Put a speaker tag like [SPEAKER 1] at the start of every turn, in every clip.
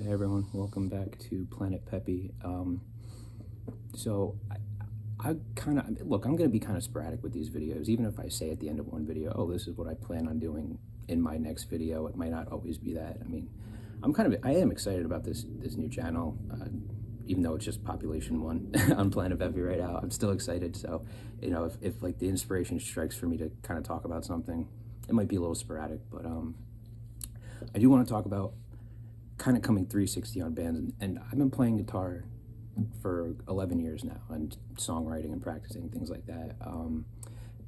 [SPEAKER 1] Hey everyone, welcome back to Planet Peppy. So I kind of look. I'm going to be kind of sporadic with these videos. Even if I say at the end of one video, "Oh, this is what I plan on doing in my next video," it might not always be that. I mean, I am excited about this new channel, even though it's just population one on Planet Peppy right now. I'm still excited. So, if like the inspiration strikes for me to kind of talk about something, it might be a little sporadic, but I do want to talk about kind of coming 360 on bands, and I've been playing guitar for 11 years now, and songwriting and practicing things like that.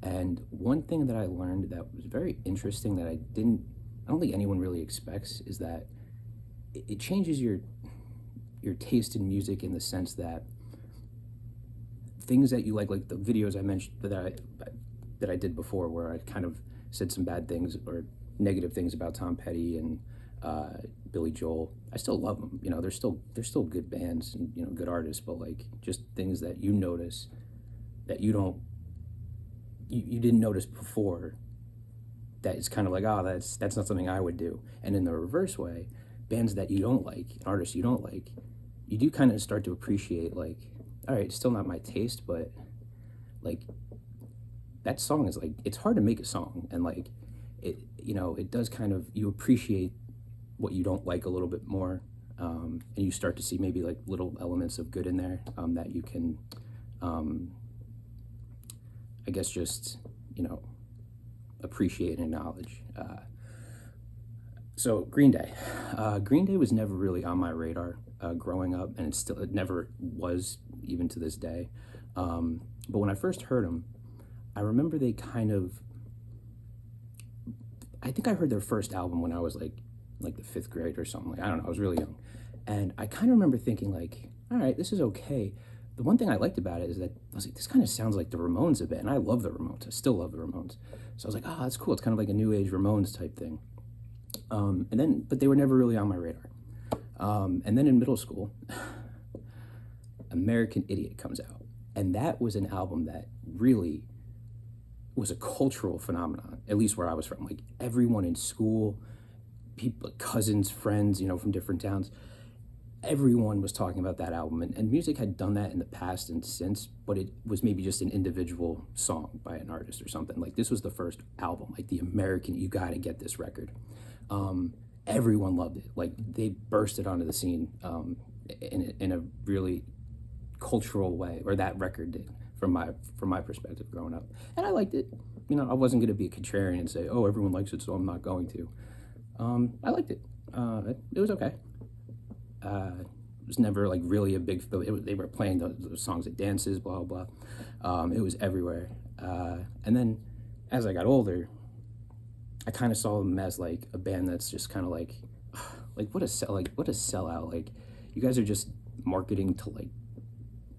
[SPEAKER 1] And one thing that I learned that was very interesting that I don't think anyone really expects is that it changes your taste in music, in the sense that things that you like the videos I mentioned that I did before, where I kind of said some bad things or negative things about Tom Petty and Billy Joel. I still love them. They're still good bands and good artists, but like just things that you notice that you didn't notice before. That it's kind of like, oh, that's not something I would do. And in the reverse way, bands that you don't like, artists you don't like, you do kind of start to appreciate, like, all right, it's still not my taste, but like that song is like, it's hard to make a song, and like it does kind of, you appreciate what you don't like a little bit more, and you start to see maybe like little elements of good in there, that you can, I guess, just appreciate and acknowledge. So Green Day. Green Day was never really on my radar growing up, and it never was, even to this day. But when I first heard them, I remember I think I heard their first album when I was like the fifth grade or something. Like, I don't know, I was really young. And I kind of remember thinking like, all right, this is okay. The one thing I liked about it is that I was like, this kind of sounds like the Ramones a bit. And I love the Ramones. I still love the Ramones. So I was like, oh, that's cool. It's kind of like a new age Ramones type thing. But they were never really on my radar. And then in middle school, American Idiot comes out. And that was an album that really was a cultural phenomenon, at least where I was from. Like, everyone in school, people, cousins, friends, from different towns, everyone was talking about that album. And music had done that in the past and since, but it was maybe just an individual song by an artist or something. Like, this was the first album, like the American, you gotta get this record. Everyone loved it. Like, they bursted onto the scene in a really cultural way, or that record did, from my perspective growing up. And I liked it. I wasn't going to be a contrarian and say, oh, everyone likes it, so I'm not going to. I liked it. It was okay. It was never like really a big. They were playing those songs at dances, blah blah. It was everywhere. And then as I got older, I kind of saw them as like a band that's just kind of like what a sellout. Like, you guys are just marketing to like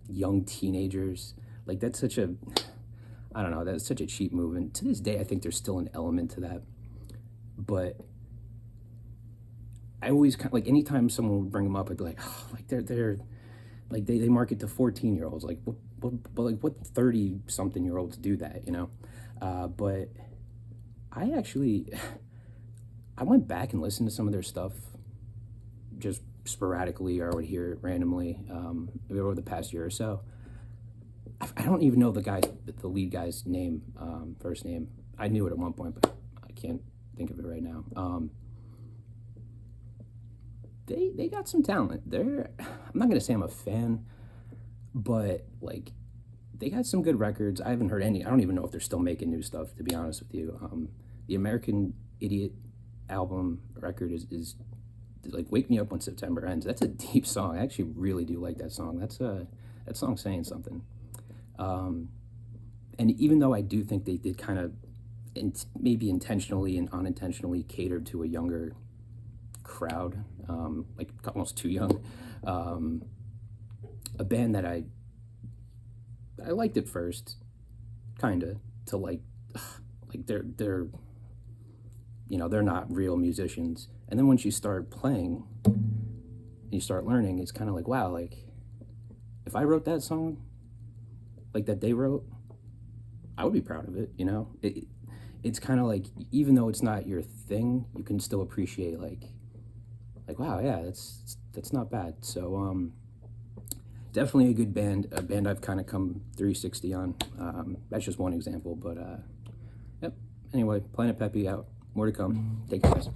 [SPEAKER 1] young teenagers. Like, that's such a, I don't know, that's such a cheap move. And to this day, I think there's still an element to that. But I always kind of, like, anytime someone would bring them up, I'd be like, oh, like they're like they market to 14-year-olds. Like, what 30-something-year-olds do that, But I went back and listened to some of their stuff just sporadically, or I would hear it randomly over the past year or so. I don't even know the lead guy's name, first name. I knew it at one point, but I can't think of it right now. They got some talent. I'm not gonna say I'm a fan, but like, they got some good records. I haven't heard any. I don't even know if they're still making new stuff, to be honest with you. The American Idiot album record is like Wake Me Up When September Ends. That's a deep song. I actually really do like that song. That song's saying something. And even though I do think they did kind of maybe intentionally and unintentionally catered to a younger crowd, like almost too young, a band that I liked at first, kind of, to like they're they're not real musicians. And then once you start playing and you start learning, it's kind of like, wow, like, if I wrote that song like that they wrote, I would be proud of it. It's kind of like, even though it's not your thing, you can still appreciate like like, wow, yeah, that's not bad. So definitely a good band, a band I've kind of come 360 on. That's just one example, but yep. Anyway, Planet Peppy out. More to come. Take care, guys.